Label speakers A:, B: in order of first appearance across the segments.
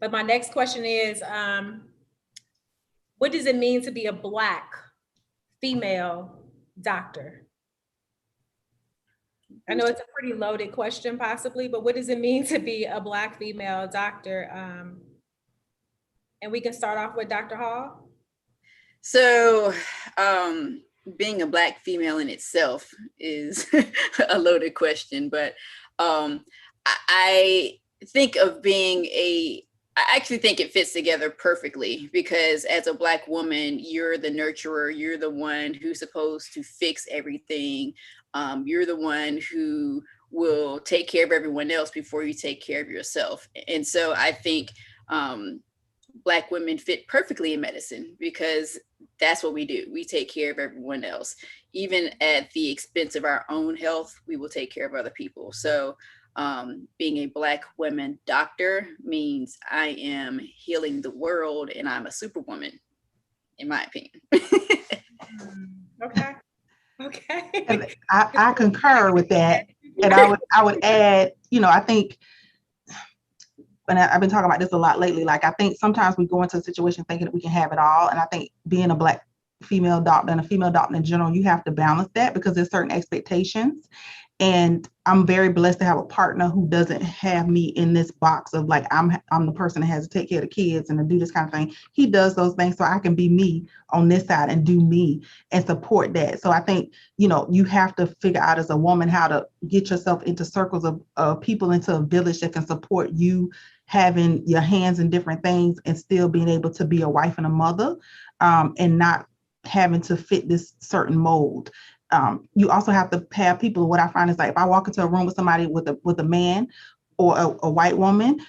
A: But my next question is, what does it mean to be a Black female doctor? I know it's a pretty loaded question possibly, but what does it mean to be a Black female doctor? And we can start off with Dr. Hall.
B: So, being a Black female in itself is a loaded question, but I think of I actually think it fits together perfectly, because as a Black woman, you're the nurturer, you're the one who's supposed to fix everything. You're the one who will take care of everyone else before you take care of yourself. And so I think Black women fit perfectly in medicine, because that's what we do. We take care of everyone else. Even at the expense of our own health, we will take care of other people. So being a Black woman doctor means I am healing the world, and I'm a superwoman, in my opinion.
A: Okay.
C: And I concur with that. And I would add, I think, and I've been talking about this a lot lately, like I think sometimes we go into a situation thinking that we can have it all. And I think being a Black female doctor and a female doctor in general, you have to balance that, because there's certain expectations. And I'm very blessed to have a partner who doesn't have me in this box of like, I'm the person that has to take care of the kids and to do this kind of thing. He does those things so I can be me on this side and do me and support that. So I think, you have to figure out as a woman how to get yourself into circles of people, into a village that can support you having your hands in different things and still being able to be a wife and a mother, and not having to fit this certain mold. You also have to have people. What I find is, like, if I walk into a room with somebody with a man or a white woman,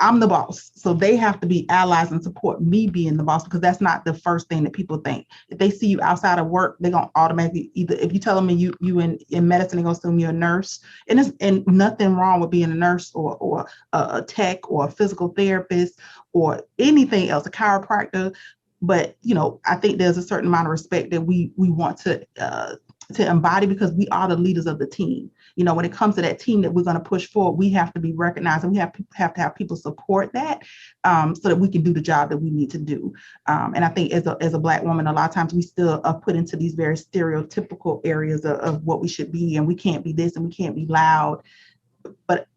C: I'm the boss. So they have to be allies and support me being the boss, because that's not the first thing that people think. If they see you outside of work, they're going to automatically, either if you tell them you in medicine, they're going to assume you're a nurse. And nothing wrong with being a nurse or a tech or a physical therapist or anything else, a chiropractor. But, I think there's a certain amount of respect that we want to embody, because we are the leaders of the team. When it comes to that team that we're going to push forward, we have to be recognized, and we have to have people support that, so that we can do the job that we need to do. And I think as a Black woman, a lot of times we still are put into these very stereotypical areas of what we should be, and we can't be this and we can't be loud. But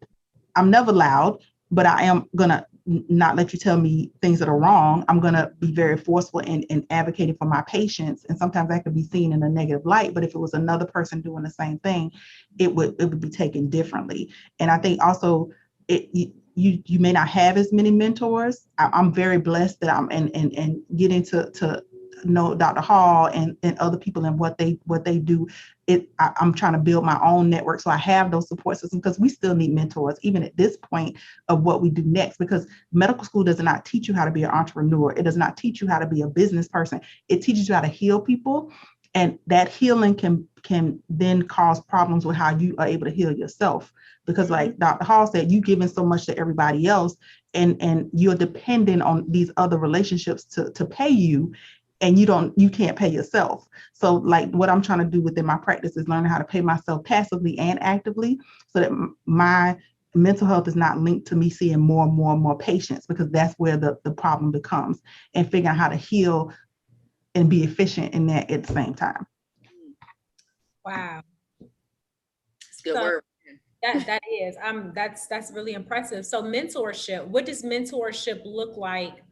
C: I'm never loud, but I am going to not let you tell me things that are wrong. I'm going to be very forceful in advocating for my patients. And sometimes that could be seen in a negative light, but if it was another person doing the same thing, it would be taken differently. And I think also you may not have as many mentors. I'm very blessed that I'm and getting to know Dr. Hall and other people and what they do. I'm trying to build my own network, so I have those support systems, because we still need mentors even at this point of what we do next, because medical school does not teach you how to be an entrepreneur. It does not teach you how to be a business person. It teaches you how to heal people, and that healing can then cause problems with how you are able to heal yourself, because like Dr. Hall said, you giving so much to everybody else, and you're dependent on these other relationships to pay you, and you can't pay yourself. So like what I'm trying to do within my practice is learning how to pay myself passively and actively, so that my mental health is not linked to me seeing more and more and more patients, because that's where the problem becomes, and figuring out how to heal and be efficient in that at the same time.
A: Wow.
B: That's good word.
A: That is, that's really impressive. So mentorship, what does mentorship look like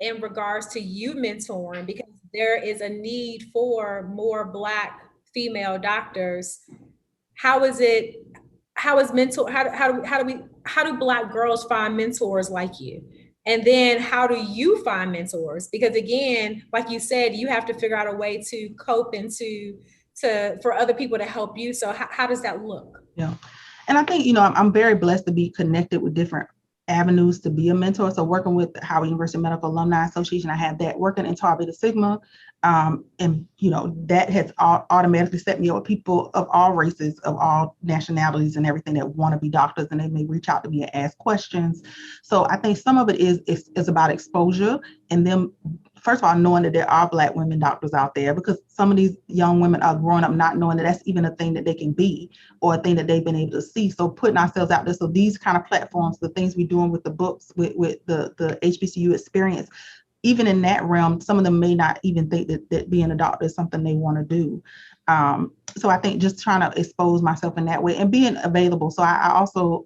A: in regards to you mentoring? Because there is a need for more Black female doctors. How do Black girls find mentors like you? And then how do you find mentors? Because again, like you said, you have to figure out a way to cope and for other people to help you. So how does that look?
C: Yeah. And I think, I'm very blessed to be connected with different avenues to be a mentor. So working with the Howard University Medical Alumni Association, I have that. Working in Tau Beta Sigma, and that has automatically set me up with people of all races, of all nationalities and everything that want to be doctors, and they may reach out to me and ask questions. So I think some of it is about exposure and them first of all, knowing that there are Black women doctors out there, because some of these young women are growing up not knowing that that's even a thing that they can be or a thing that they've been able to see. So putting ourselves out there. So these kind of platforms, the things we're doing with the books, with the HBCU experience, even in that realm, some of them may not even think that being a doctor is something they want to do. So I think just trying to expose myself in that way and being available. So I also,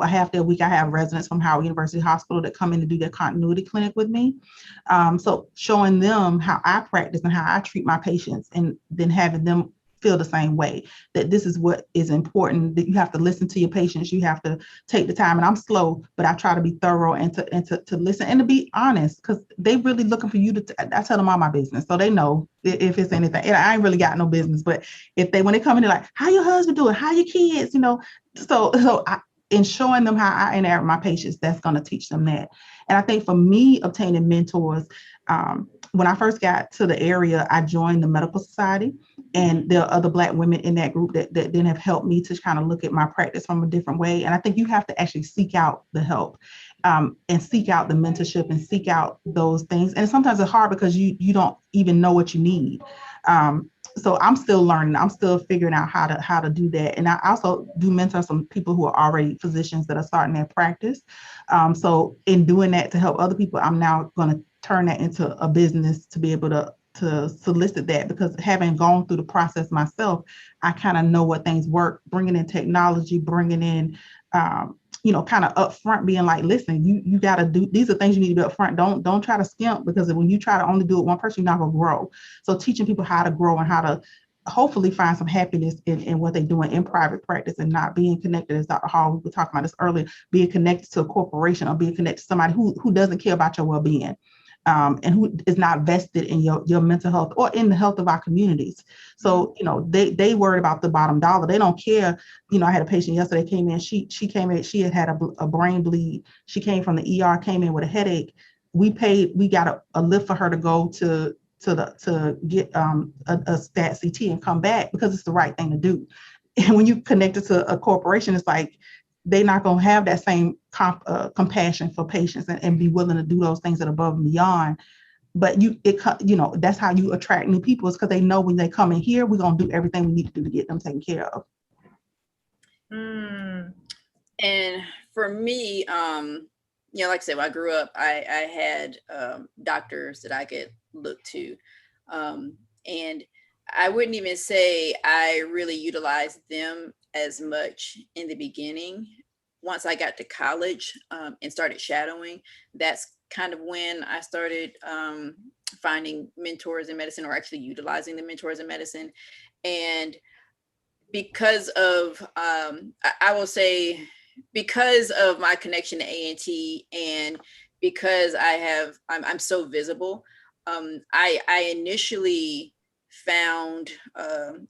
C: half the week, I have residents from Howard University Hospital that come in to do their continuity clinic with me. So showing them how I practice and how I treat my patients, and then having them feel the same way, that this is what is important, that you have to listen to your patients, you have to take the time. And I'm slow, but I try to be thorough and to listen and to be honest, because they really looking for you to, I tell them all my business. So they know if it's anything, and I ain't really got no business, but when they come in, they're like, how your husband doing? How your kids? In showing them how I interact with my patients, that's going to teach them that. And I think for me, obtaining mentors, when I first got to the area, I joined the medical society, and there are other Black women in that group that then have helped me to kind of look at my practice from a different way. And I think you have to actually seek out the help, and seek out the mentorship and seek out those things. And sometimes it's hard because you don't even know what you need. So I'm still learning. I'm still figuring out how to do that. And I also do mentor some people who are already physicians that are starting their practice. So in doing that to help other people, I'm now going to turn that into a business to be able to solicit that, because having gone through the process myself, I kind of know what things work, bringing in technology, bringing in, kind of upfront, being like, listen, you got to do, these are things you need to do upfront. Don't try to skimp, because when you try to only do it one person, you're not going to grow. So teaching people how to grow and how to hopefully find some happiness in what they're doing in private practice, and not being connected, as Dr. Hall, we were talking about this earlier, being connected to a corporation or being connected to somebody who doesn't care about your well-being. And who is not vested in your mental health or in the health of our communities. So, they worried about the bottom dollar. They don't care. I had a patient yesterday came in, she came in, she had a brain bleed. She came from the ER, came in with a headache. We got a lift for her to go to get a stat CT and come back, because it's the right thing to do. And when you connect it to a corporation, it's like, they're not going to have that same compassion for patients and be willing to do those things that are above and beyond. But that's how you attract new people, is because they know when they come in here, we're going to do everything we need to do to get them taken care of.
B: And for me, like I said, when I grew up, I had doctors that I could look to. And I wouldn't even say I really utilized them as much in the beginning. Once I got to college and started shadowing, that's kind of when I started finding mentors in medicine, or actually utilizing the mentors in medicine. And because of, I will say, because of my connection to A&T, and because I'm so visible, I initially found,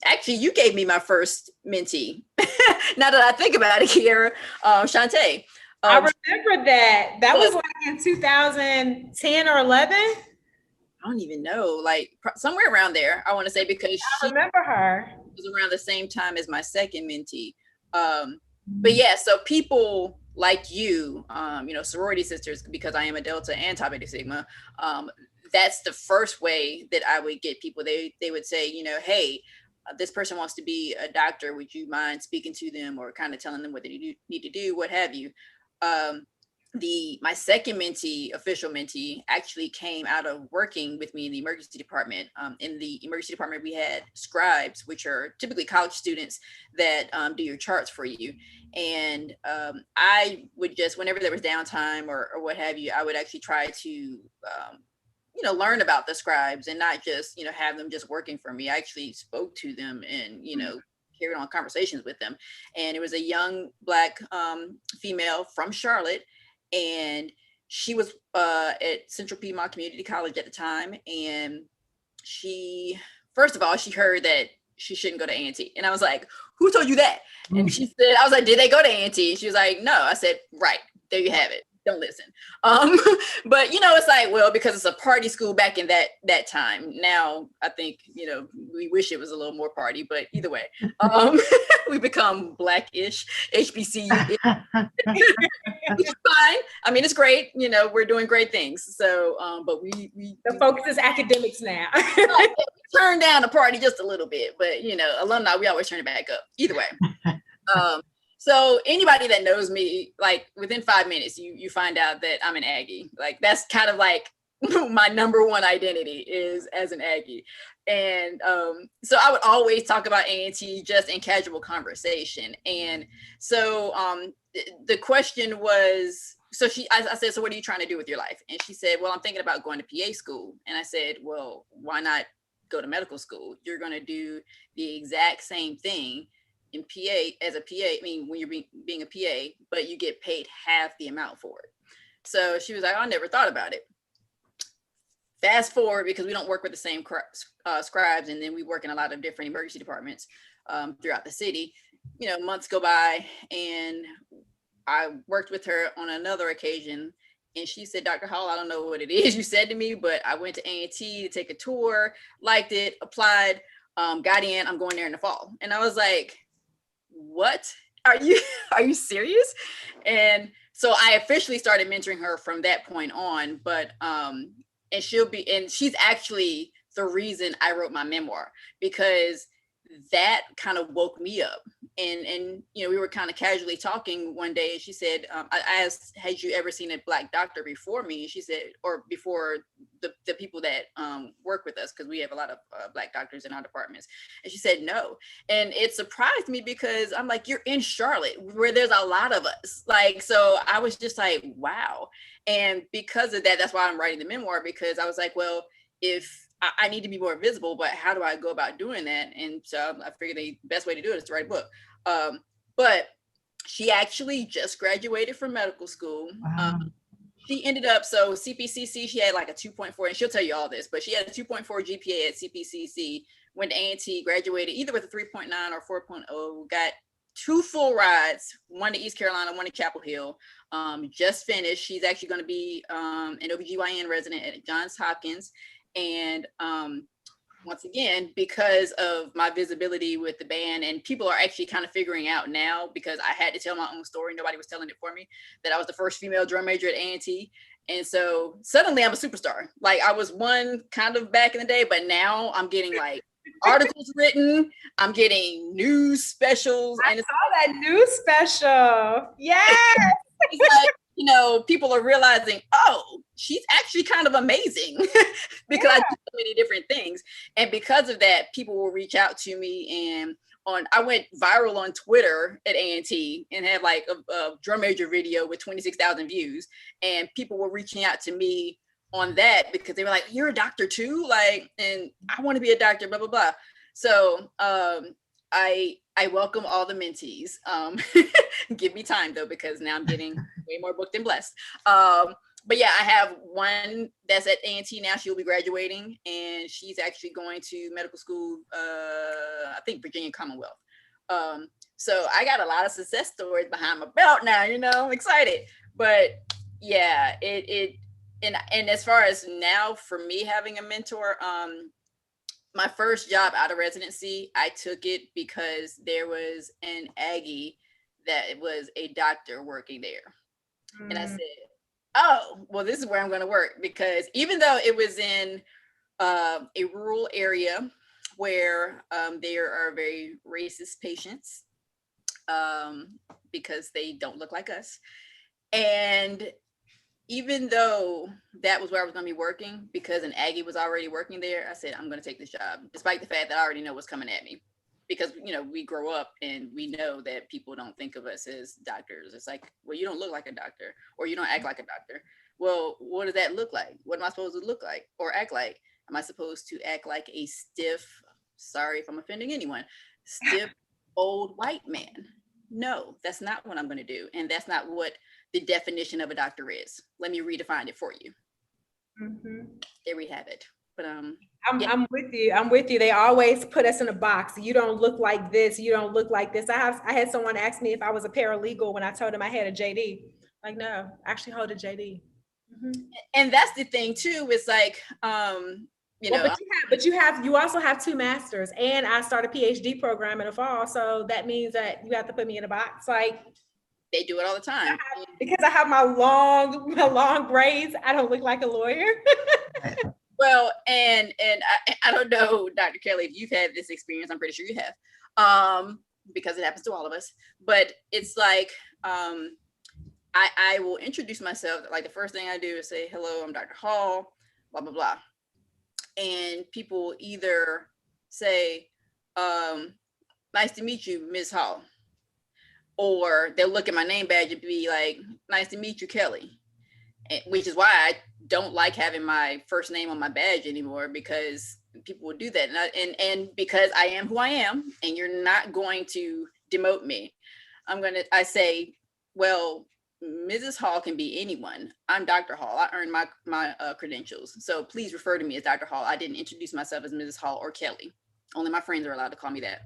B: actually, you gave me my first mentee. Now that I think about it, Kiera, Shantae.
A: I remember that. That was like in 2010 or 11.
B: I don't even know, like somewhere around there, I want to say, because
A: I remember her.
B: Was around the same time as my second mentee. But yeah, so people like you, sorority sisters, because I am a Delta and Tau Beta Sigma, that's the first way that I would get people. They would say, hey, this person wants to be a doctor. Would you mind speaking to them, or kind of telling them what they need to do, what have you? My second mentee, official mentee, actually came out of working with me in the emergency department. In the emergency department, we had scribes, which are typically college students that do your charts for you. And I would just, whenever there was downtime or what have you, I would actually try to learn about the scribes, and not just, have them just working for me. I actually spoke to them and, carried on conversations with them. And it was a young Black female from Charlotte, and she was at Central Piedmont Community College at the time. And she, first of all, she heard that she shouldn't go to A&T. And I was like, who told you that? And she said, I was like, did they go to A&T? She was like, no. I said, right, there you have it. don't listen. But it's like, well, because it's a party school back in that time. Now I think, we wish it was a little more party, but either way, we become Black-ish, HBCU, which is fine. I mean, it's great. We're doing great things. So, but
A: the focus is academics now.
B: we turn down the party just a little bit, but alumni, we always turn it back up. Either way. So anybody that knows me, like within 5 minutes, you find out that I'm an Aggie. Like that's kind of like my number one identity is as an Aggie. And so I would always talk about A&T just in casual conversation. And so the question was, I said, so what are you trying to do with your life? And she said, well, I'm thinking about going to PA school. And I said, well, why not go to medical school? You're going to do the exact same thing in PA as a PA. I mean, when you're being a PA, but you get paid half the amount for it. So she was like, I never thought about it. Fast forward, because we don't work with the same scribes, and then we work in a lot of different emergency departments throughout the city. Months go by, and I worked with her on another occasion, and she said, Dr. Hall, I don't know what it is you said to me, but I went to A&T to take a tour, liked it, applied, got in, I'm going there in the fall. And I was like, what? Are you serious? And so I officially started mentoring her from that point on, but and she's actually the reason I wrote my memoir, because that kind of woke me up. And we were kind of casually talking one day, and she said, I asked, had you ever seen a Black doctor before me? And she said, or before the people that work with us, because we have a lot of Black doctors in our departments. And she said, no. And it surprised me, because I'm like, you're in Charlotte where there's a lot of us. Like, so I was just like, wow. And because of that, that's why I'm writing the memoir, because I was like, well, if I need to be more visible, but how do I go about doing that? And so I figured the best way to do it is to write a book. But she actually just graduated from medical school.
C: Wow.
B: She ended up, so CPCC, she had like a 2.4, and she'll tell you all this, but she had a 2.4 GPA at CPCC, went to A&T, graduated either with a 3.9 or 4.0, got 2 full rides, one to East Carolina, one to Chapel Hill, just finished. She's actually going to be an OBGYN resident at Johns Hopkins. And once again, because of my visibility with the band, and people are actually kind of figuring out now, because I had to tell my own story, nobody was telling it for me, that I was the first female drum major at A&T. And so suddenly I'm a superstar. Like I was one kind of back in the day, but now I'm getting like articles written, I'm getting news specials.
A: And it's all that news special. Yes.
B: It's like, people are realizing, oh, she's actually kind of amazing because I do so many different things. And because of that, people will reach out to me, and I went viral on Twitter at A&T and had like a drum major video with 26,000 views. And people were reaching out to me on that because they were like, you're a doctor too? Like, and I want to be a doctor, blah, blah, blah. So I welcome all the mentees. Give me time though, because now I'm getting way more booked and blessed. But yeah, I have one that's at A&T now. She'll be graduating, and she's actually going to medical school, I think Virginia Commonwealth. So I got a lot of success stories behind my belt now, I'm excited. But yeah, and as far as now for me having a mentor, my first job out of residency, I took it because there was an Aggie that was a doctor working there. And I said, oh, well, this is where I'm going to work, because even though it was in a rural area where there are very racist patients because they don't look like us. And even though that was where I was going to be working, because an Aggie was already working there, I said, I'm going to take this job, despite the fact that I already know what's coming at me. Because, we grow up and we know that people don't think of us as doctors. It's like, well, you don't look like a doctor, or you don't act like a doctor. Well, what does that look like? What am I supposed to look like or act like? Am I supposed to act like a stiff, sorry if I'm offending anyone, stiff old white man? No, that's not what I'm going to do. And that's not what the definition of a doctor is. Let me redefine it for you. Mm-hmm. There we have it. But
A: I'm with you. I'm with you. They always put us in a box. You don't look like this. You don't look like this. I had someone ask me if I was a paralegal when I told them I had a JD. Like, no, actually hold a JD.
B: And that's the thing too. It's like, you know,
A: you also have 2 masters, and I start a PhD program in the fall. So that means that you have to put me in a box. Like,
B: they do it all the time.
A: Because I have my long braids, I don't look like a lawyer.
B: Well, and I don't know, Dr. Kelly, if you've had this experience. I'm pretty sure you have, because it happens to all of us. But it's like, I will introduce myself. Like, the first thing I do is say, hello, I'm Dr. Hall, blah, blah, blah. And people either say, nice to meet you, Ms. Hall. Or they'll look at my name badge and be like, nice to meet you, Kelly. Which is why I don't like having my first name on my badge anymore, because people will do that. And because I am who I am, and you're not going to demote me, I say, well, Mrs. Hall can be anyone. I'm Dr. Hall. I earned my credentials. So please refer to me as Dr. Hall. I didn't introduce myself as Mrs. Hall or Kelly. Only my friends are allowed to call me that.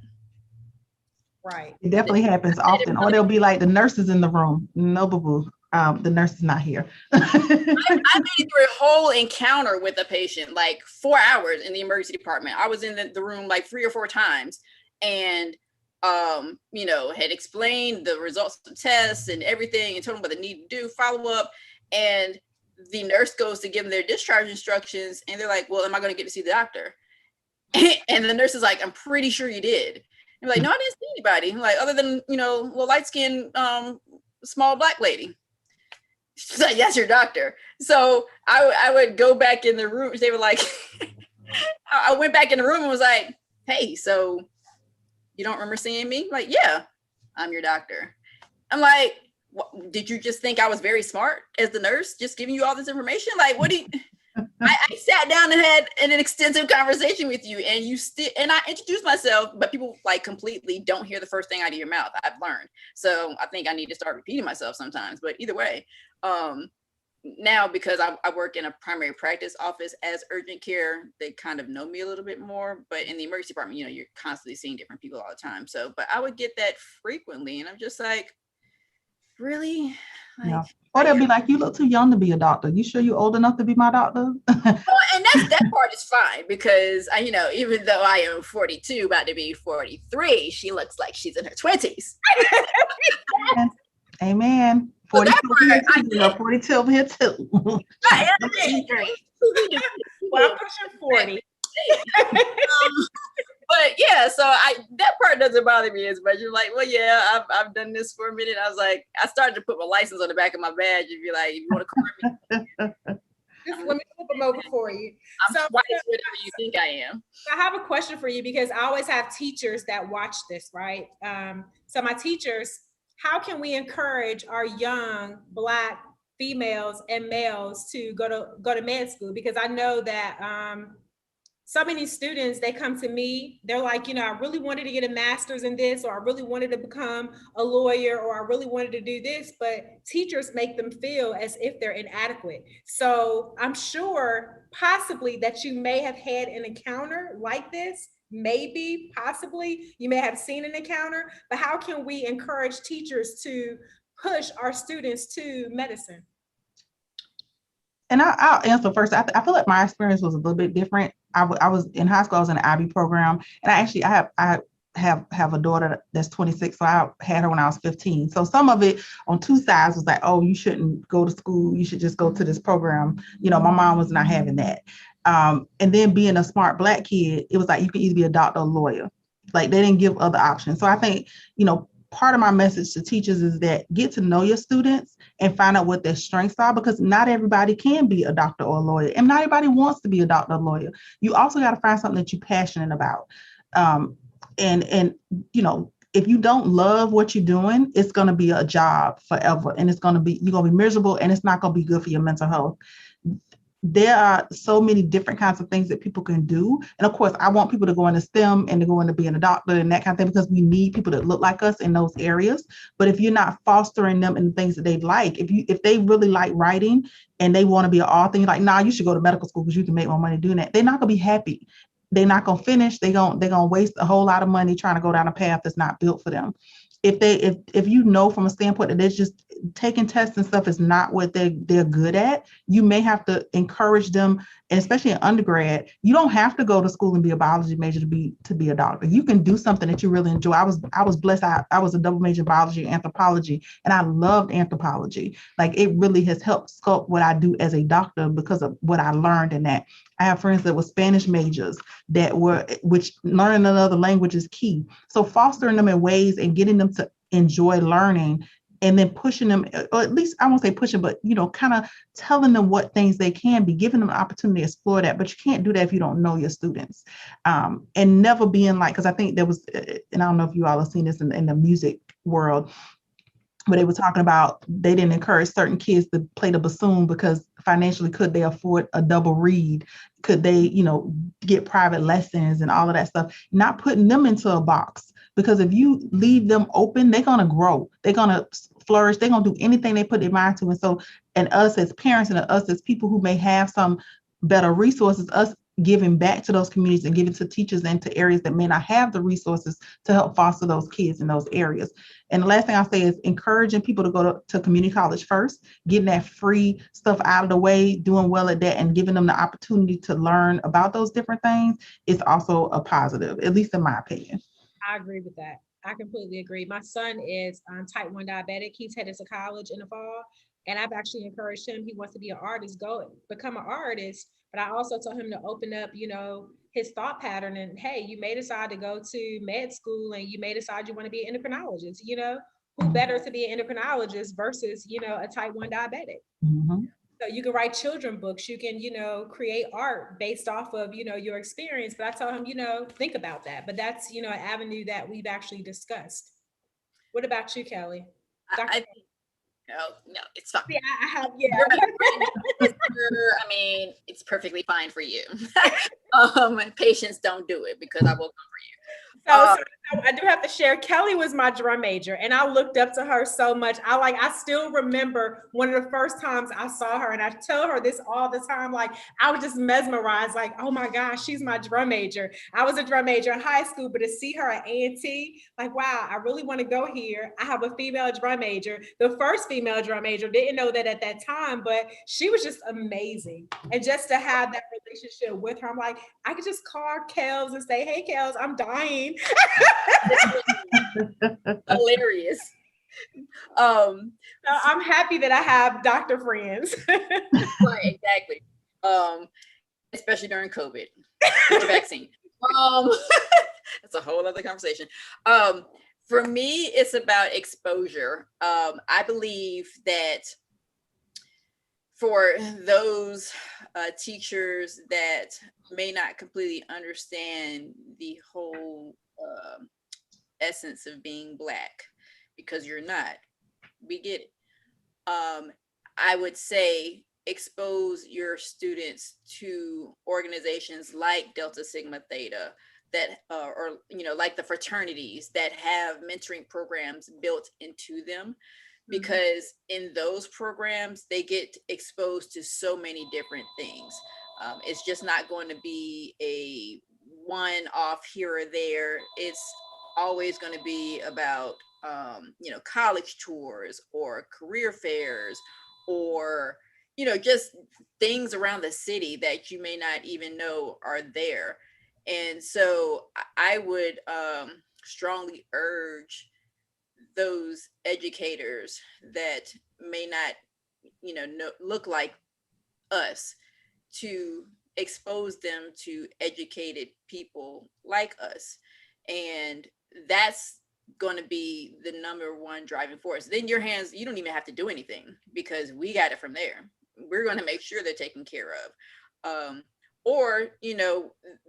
A: Right.
C: It definitely happens often. Or they'll be like, the nurse is in the room. No, boo-boo. The nurse is not here.
B: I made it through a whole encounter with a patient, like 4 hours in the emergency department. I was in the room like 3 or 4 times, and you know, had explained the results of the tests and everything, and told them what they need to do, follow up. And the nurse goes to give them their discharge instructions, and they're like, well, am I going to get to see the doctor? And the nurse is like, I'm pretty sure you did. And like, no, I didn't see anybody. I'm like, other than, you know, a light-skinned small Black lady. She's like, that's your doctor. So I would go back in the room. They were like, I went back in the room and was like, hey, so you don't remember seeing me? I'm like, yeah, I'm your doctor. I'm like, did you just think I was very smart as the nurse, just giving you all this information? Like, what do you... I sat down and had an extensive conversation with you, and and I introduced myself, but people like completely don't hear the first thing out of your mouth. I've learned. So I think I need to start repeating myself sometimes, but either way, now because I work in a primary practice office as urgent care, they kind of know me a little bit more, but in the emergency department, you know, you're constantly seeing different people all the time. So, but I would get that frequently, and I'm just like, really? Like,
C: yeah. Or they'll be like, you look too young to be a doctor. You sure you're old enough to be my doctor?
B: Well, and that part is fine, because you know, even though I am 42, about to be 43, she looks like she's in her 20s.
C: Amen. 42 here too. 42 here too.
A: Well, I'm pushing 40.
B: But yeah, so that part doesn't bother me as much. You're like, well, yeah, I've done this for a minute. I was like, I started to put my license on the back of my badge and be like, if you want to call me,
A: just let me flip them over for you.
B: I'm twice whatever you think I am.
A: I have a question for you, because I always have teachers that watch this, right? So my teachers, how can we encourage our young Black females and males to go to med school? Because I know that so many students, they come to me, they're like, you know, I really wanted to get a master's in this, or I really wanted to become a lawyer, or I really wanted to do this, but teachers make them feel as if they're inadequate. So I'm sure possibly that you may have had an encounter like this, maybe, possibly, you may have seen an encounter, but how can we encourage teachers to push our students to medicine?
C: And I'll answer first. I feel like my experience was a little bit different. I was in high school. I was in an IB program, and I have a daughter that's 26, so I had her when I was 15. So some of it on 2 sides was like, oh, you shouldn't go to school. You should just go to this program. You know, my mom was not having that. And then being a smart Black kid, it was like you could either be a doctor or a lawyer. Like, they didn't give other options. So I think, you know, part of my message to teachers is that get to know your students and find out what their strengths are, because not everybody can be a doctor or a lawyer, and not everybody wants to be a doctor or lawyer. You also got to find something that you're passionate about. And you know, if you don't love what you're doing, it's going to be a job forever, and you're going to be miserable, and it's not going to be good for your mental health. There are so many different kinds of things that people can do. And of course, I want people to go into STEM and to go into being a doctor and that kind of thing, because we need people that look like us in those areas. But if you're not fostering them in the things that they like, if they really like writing and they want to be an author, you're like, nah, you should go to medical school because you can make more money doing that. They're not going to be happy. They're not going to finish. They're going to waste a whole lot of money trying to go down a path that's not built for them. If you know from a standpoint that taking tests and stuff is not what they're good at. You may have to encourage them, and especially in undergrad. You don't have to go to school and be a biology major to be a doctor. You can do something that you really enjoy. I was blessed. I was a double major in biology and anthropology, and I loved anthropology. Like, it really has helped sculpt what I do as a doctor because of what I learned in that. I have friends that were Spanish majors which learning another language is key. So fostering them in ways and getting them to enjoy learning, and then pushing them, or at least I won't say pushing, but kind of telling them what things they can be, giving them an opportunity to explore that. But you can't do that if you don't know your students, and never being like, because I think there was, and I don't know if you all have seen this in the music world, but they were talking about they didn't encourage certain kids to play the bassoon because financially, could they afford a double reed? Could they, get private lessons and all of that stuff? Not putting them into a box, because if you leave them open, they're going to grow. They're going to flourish. They're going to do anything they put their mind to. And so, and us as parents and us as people who may have some better resources, us giving back to those communities and giving to teachers and to areas that may not have the resources to help foster those kids in those areas. And the last thing I'll say is encouraging people to go to community college first, getting that free stuff out of the way, doing well at that, and giving them the opportunity to learn about those different things is also a positive, at least in my opinion.
A: I agree with that. I completely agree. My son is type 1 diabetic. He's headed to college in the fall. And I've actually encouraged him. He wants to be an artist, go become an artist. But I also told him to open up, his thought pattern. And hey, you may decide to go to med school and you may decide you want to be an endocrinologist. Who better to be an endocrinologist versus, a type 1 diabetic?
C: Mm-hmm.
A: So you can write children books, you can, create art based off of, your experience. But I told him, think about that. But that's, an avenue that we've actually discussed. What about you, Kelly?
B: No, it's fine.
A: Yeah, I have, yeah.
B: I mean, it's perfectly fine for you. Patients don't do it because I will come for you.
A: So I do have to share, Kelly was my drum major and I looked up to her so much. I still remember one of the first times I saw her, and I tell her this all the time. Like, I was just mesmerized, like, oh my gosh, she's my drum major. I was a drum major in high school, but to see her at A&T, like, wow, I really want to go here. I have a female drum major. The first female drum major, didn't know that at that time, but she was just amazing. And just to have that relationship with her, I'm like, I could just call Kels and say, hey, Kels, I'm dying.
B: Hilarious.
A: I'm happy that I have doctor friends.
B: Right, exactly. Especially during COVID, the vaccine. That's a whole other conversation. For me, it's about exposure. I believe that for those teachers that may not completely understand the whole essence of being Black, because you're not, we get it. I would say expose your students to organizations like Delta Sigma Theta, that or like the fraternities that have mentoring programs built into them, because in those programs they get exposed to so many different things. It's just not going to be a one-off here or there. It's always going to be about college tours or career fairs, or just things around the city that you may not even know are there. And so I would strongly urge those educators that may not look like us to expose them to educated people like us. And that's going to be the number one driving force. Then your hands, you don't even have to do anything because we got it from there. We're going to make sure they're taken care of. Or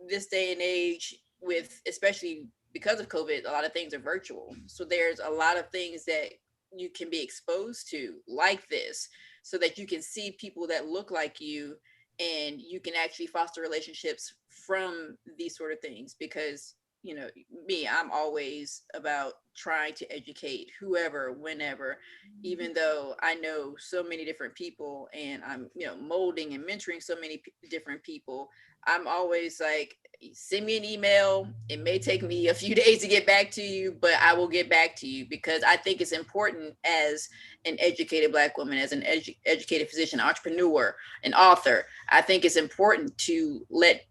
B: this day and age, with especially because of COVID, a lot of things are virtual. So there's a lot of things that you can be exposed to like this, so that you can see people that look like you, and you can actually foster relationships from these sort of things. Because I'm always about trying to educate whoever, whenever, even though I know so many different people and I'm, molding and mentoring so many different people. I'm always like, send me an email. It may take me a few days to get back to you, but I will get back to you, because I think it's important as an educated Black woman, as an educated physician, entrepreneur, an author. I think it's important to let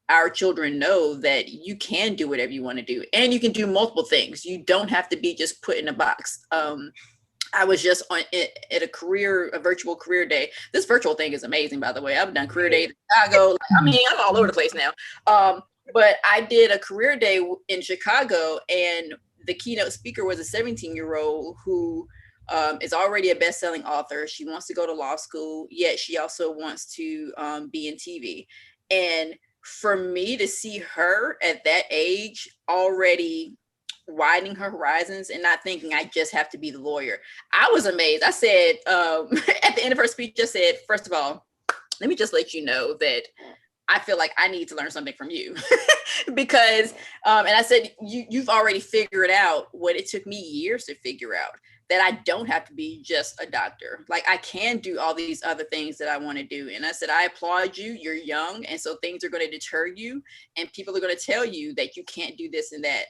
B: our children know that you can do whatever you want to do, and you can do multiple things. You don't have to be just put in a box. I was just at a virtual career day. This virtual thing is amazing, by the way. I've done career day in Chicago. I'm all over the place now. But I did a career day in Chicago, and the keynote speaker was a 17-year-old who is already a best-selling author. She wants to go to law school, yet she also wants to be in TV. And for me to see her at that age already widening her horizons and not thinking I just have to be the lawyer, I was amazed. I said, at the end of her speech, I said, first of all, let me just let you know that I feel like I need to learn something from you. Because, and I said, you've already figured out what it took me years to figure out, that I don't have to be just a doctor. Like, I can do all these other things that I want to do. And I said, I applaud you. You're young. And so things are going to deter you, and people are going to tell you that you can't do this and that.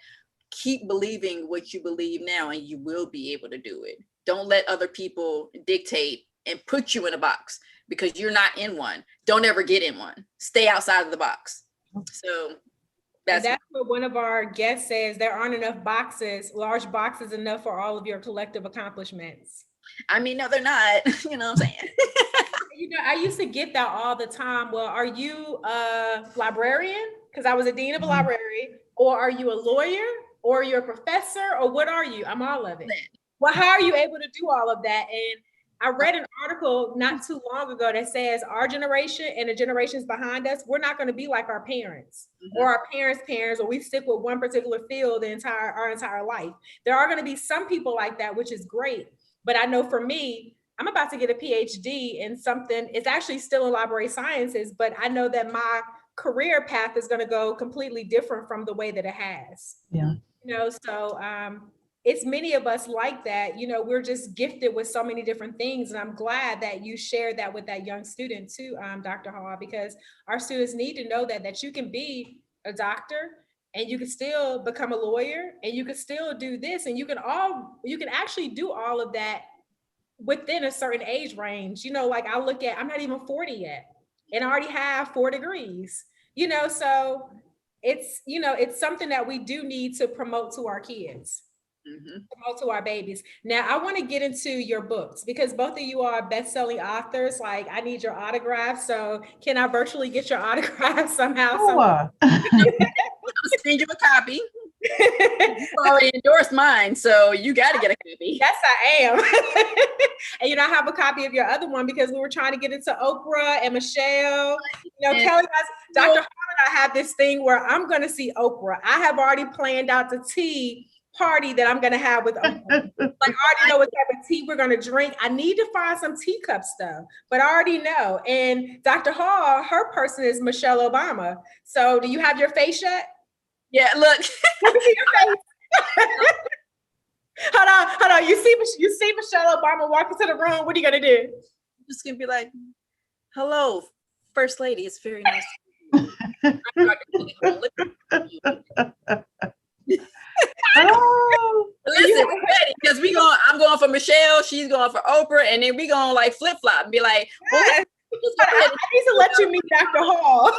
B: Keep believing what you believe now, and you will be able to do it. Don't let other people dictate and put you in a box, because you're not in one. Don't ever get in one. Stay outside of the box. So that's
A: what one of our guests says. There aren't enough boxes, large boxes enough for all of your collective accomplishments.
B: I mean, no, they're not. You know what I'm saying?
A: I used to get that all the time. Well, are you a librarian? Because I was a dean of a library. Or are you a lawyer? Or you're a professor? Or what are you? I'm all of it. Well, how are you able to do all of that? And I read an article not too long ago that says our generation and the generations behind us, we're not going to be like our parents or our parents' parents, or we stick with one particular field our entire life. There are going to be some people like that, which is great. But I know for me, I'm about to get a PhD in something. It's actually still in library sciences, but I know that my career path is going to go completely different from the way that it has.
C: Yeah.
A: So it's many of us like that. We're just gifted with so many different things. And I'm glad that you shared that with that young student too, Dr. Hall, because our students need to know that you can be a doctor, and you can still become a lawyer, and you can still do this, and you can actually do all of that within a certain age range. Like I look at, I'm not even 40 yet, and I already have 4 degrees, so it's something that we do need to promote to our kids. Promote to our babies. Now, I want to get into your books, because both of you are best-selling authors. Like, I need your autograph. So can I virtually get your autograph somehow?
C: Sure.
B: I'll send you a copy. You already endorsed mine, so you got to get a copy.
A: Yes, I am. And I have a copy of your other one, because we were trying to get into Oprah and Michelle. Kelly has, Dr. Hall and I have this thing where I'm going to see Oprah. I have already planned out the tea party that I'm going to have with Oprah. Like, I already know what type of tea we're going to drink. I need to find some teacup stuff, but I already know. And Dr. Hall, her person is Michelle Obama. So do you have your face yet?
B: Yeah, look.
A: Let me see your face. Hold on. You see Michelle Obama walk into the room. What are you going to do?
B: I'm just going to be like, hello, First Lady. It's very nice.
C: Oh,
B: listen, because I'm going for Michelle, she's going for Oprah, and then we going like flip flop and be like, well,
A: I need to let you meet Dr. Hall.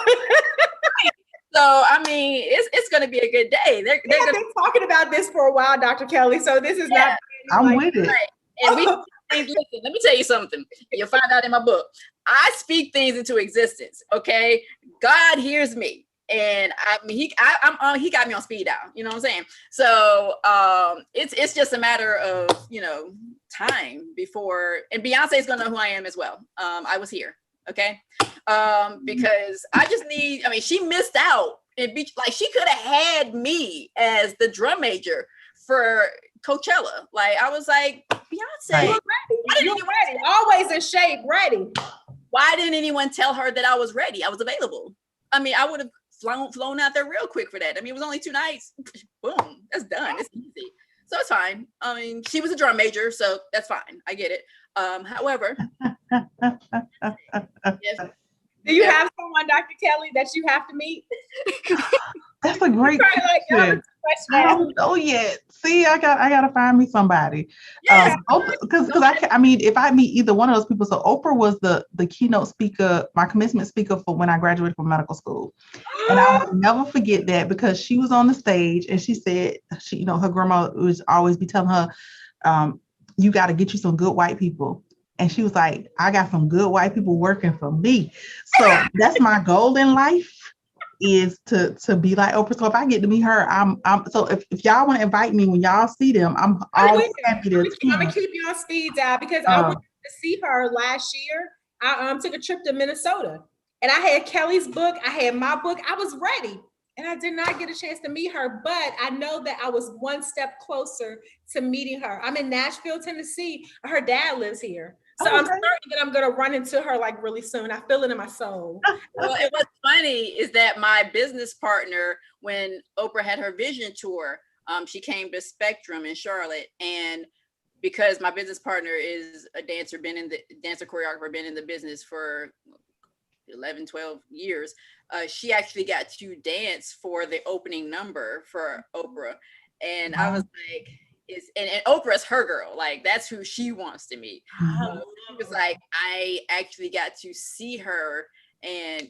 B: So I mean, it's going to be a good day. They're
A: going to be talking about this for a while, Dr. Kelly. So this is not.
C: I'm with it.
B: Right. And listen, let me tell you something. You'll find out in my book. I speak things into existence. Okay, God hears me. And I mean, he got me on speed dial, you know what I'm saying? So it's just a matter of, time before, and Beyonce's gonna know who I am as well. I was here, okay? Because she missed out. She could have had me as the drum major for Coachella. Like, I was like, Beyonce,
A: right. You're ready. Always in shape, ready.
B: Why didn't anyone tell her that I was ready? I was available. I mean, I would have flown out there real quick for that. I mean, it was only 2 nights. Boom, that's done. It's easy. So it's fine. I mean, she was a drum major, so that's fine. I get it. However,
A: do you have someone, Dr. Kelly, that you have to meet?
C: That's a great question. I don't know yet. See, I gotta find me somebody.
B: Yeah.
C: Because I mean, if I meet either one of those people, so Oprah was the keynote speaker, my commencement speaker for when I graduated from medical school, and I will never forget that because she was on the stage and she said, she, her grandma would always be telling her, you got to get you some good white people. And she was like, I got some good white people working for me. So that's my goal in life, is to be like Oprah. So if I get to meet her, I'm so if y'all want to invite me when y'all see them, I'm always happy to.
A: I'm gonna keep you on speed dial because I went to see her last year. I took a trip to Minnesota and I had Kelly's book, I had my book, I was ready. And I did not get a chance to meet her, but I know that I was one step closer to meeting her. I'm in Nashville, Tennessee. Her dad lives here. So I'm certain that I'm going to run into her like really soon. I feel it in my soul.
B: Well, and what's funny is that my business partner, when Oprah had her vision tour, she came to Spectrum in Charlotte. And because my business partner is a dancer, choreographer, been in the business for 11, 12 years, she actually got to dance for the opening number for Oprah. And I was like, and Oprah's her girl, like that's who she wants to meet. She was like, I actually got to see her, and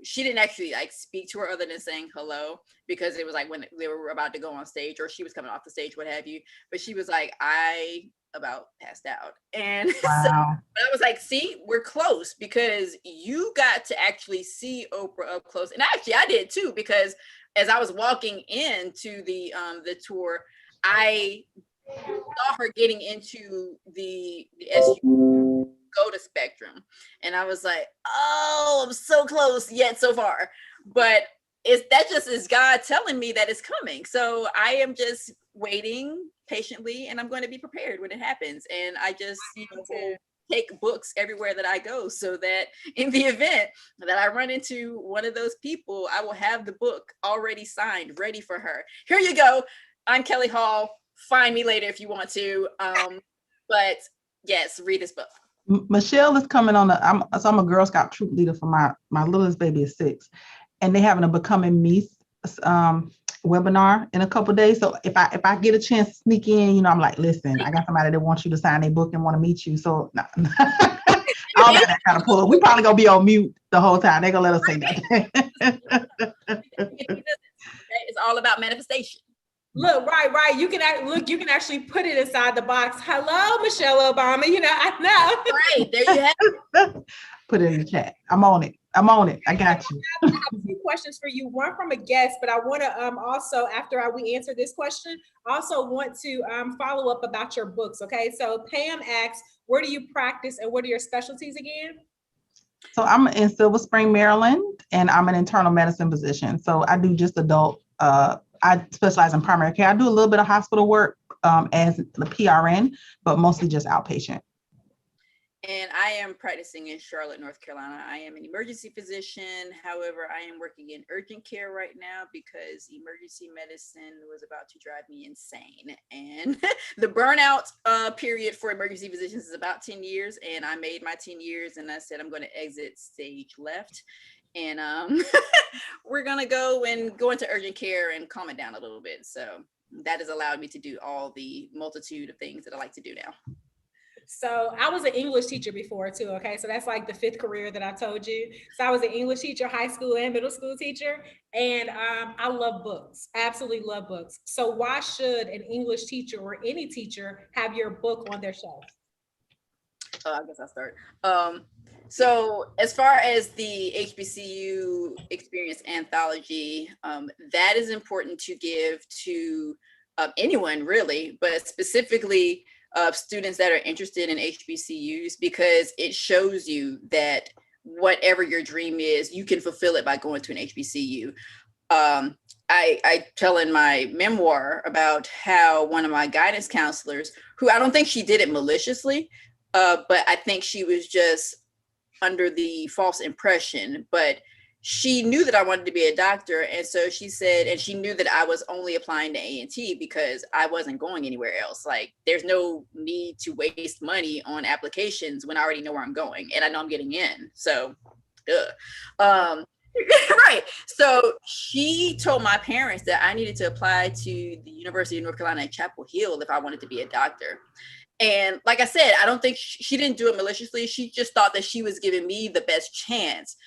B: she didn't actually like speak to her other than saying hello, because it was like when they were about to go on stage or she was coming off the stage, what have you. But she was like, I about passed out. And so I was like, see, we're close, because you got to actually see Oprah up close. And actually I did too, because as I was walking into the tour, I saw her getting into the SU go to Spectrum, and I was like, oh, I'm so close yet so far. But that just is God telling me that it's coming. So I am just waiting patiently, and I'm going to be prepared when it happens. And I just take books everywhere that I go, so that in the event that I run into one of those people, I will have the book already signed, ready for her. Here you go. I'm Kelly Hall. Find me later if you want to. But yes, read this book.
C: Michelle is coming on I'm a Girl Scout troop leader for my littlest baby is 6, and they're having a Becoming Me webinar in a couple of days. So if I get a chance to sneak in, I'm like, listen, I got somebody that wants you to sign their book and want to meet you. So all that kind of pull. We probably gonna be on mute the whole time. They're gonna let us say that.
B: It's all about manifestation.
A: Look, right. You can actually put it inside the box. Hello, Michelle Obama. I know.
B: Right, there you have it.
C: Put it in the chat. I'm on it. I got you.
A: I have a few questions for you. One from a guest, but I want to also, after we answer this question, also want to follow up about your books. Okay, so Pam asks, where do you practice and what are your specialties again?
C: So I'm in Silver Spring, Maryland, and I'm an internal medicine physician. So I do just adult. I specialize in primary care. I do a little bit of hospital work as the PRN, but mostly just outpatient.
B: And I am practicing in Charlotte, North Carolina. I am an emergency physician. However, I am working in urgent care right now because emergency medicine was about to drive me insane. And the burnout period for emergency physicians is about 10 years. And I made my 10 years and I said, I'm going to exit stage left. And we're going to go into urgent care and calm it down a little bit. So that has allowed me to do all the multitude of things that I like to do now.
A: So I was an English teacher before too, okay? So that's like the 5th career that I told you. So I was an English teacher, high school and middle school teacher, and I love books, absolutely love books. So why should an English teacher or any teacher have your book on their shelf?
B: I guess I'll start. So as far as the HBCU experience anthology, that is important to give to anyone really, but specifically students that are interested in HBCUs, because it shows you that whatever your dream is, you can fulfill it by going to an HBCU. I tell in my memoir about how one of my guidance counselors, who I don't think she did it maliciously, but I think she was just under the false impression, but she knew that I wanted to be a doctor. And so she said, and she knew that I was only applying to A&T because I wasn't going anywhere else. Like, there's no need to waste money on applications when I already know where I'm going and I know I'm getting in. So, right. So she told my parents that I needed to apply to the University of North Carolina at Chapel Hill if I wanted to be a doctor. And like I said, I don't think she didn't do it maliciously. She just thought that she was giving me the best chance,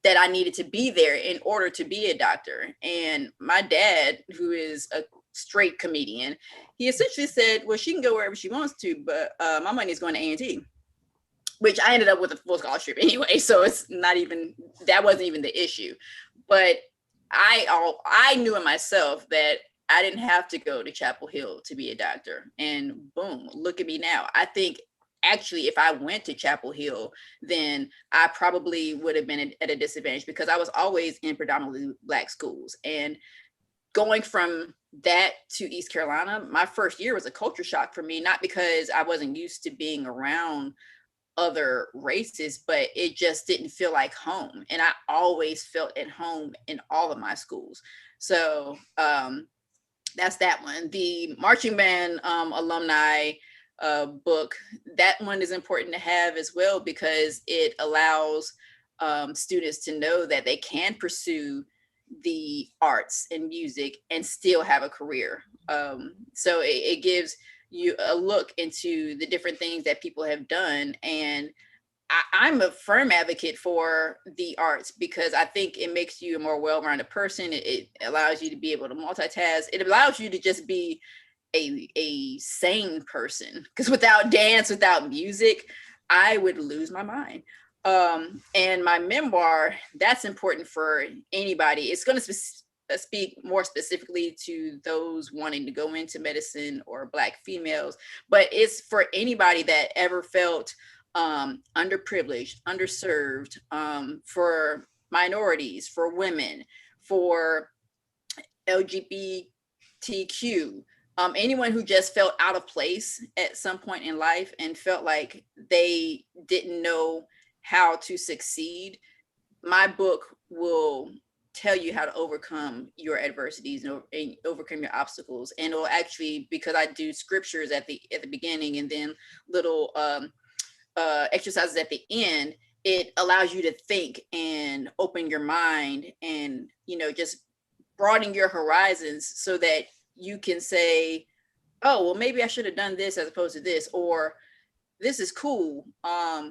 B: that I needed to be there in order to be a doctor. And my dad, who is a straight comedian, he essentially said, well, she can go wherever she wants to, but my money is going to A&T, which I ended up with a full scholarship anyway. So it's not even, that wasn't even the issue. But I knew in myself that I didn't have to go to Chapel Hill to be a doctor. And boom, look at me now. I think actually, if I went to Chapel Hill, then I probably would have been at a disadvantage because I was always in predominantly Black schools. And going from that to East Carolina, my first year was a culture shock for me, not because I wasn't used to being around other races, but it just didn't feel like home. And I always felt at home in all of my schools. So that's that one. The marching band alumni book, that one is important to have as well, because it allows students to know that they can pursue the arts and music and still have a career. So it gives you a look into the different things that people have done. And I'm a firm advocate for the arts because I think it makes you a more well-rounded person. It allows you to be able to multitask. It allows you to just be a sane person, because without dance, without music, I would lose my mind. And my memoir, that's important for anybody. It's going to speak more specifically to those wanting to go into medicine or Black females, but it's for anybody that ever felt underprivileged, underserved, for minorities, for women, for LGBTQ, anyone who just felt out of place at some point in life and felt like they didn't know how to succeed. My book will tell you how to overcome your adversities and overcome your obstacles. And it'll actually, because I do scriptures at the beginning and then little exercises at the end, it allows you to think and open your mind and, just broaden your horizons so that you can say, oh, well, maybe I should have done this as opposed to this, or this is cool. I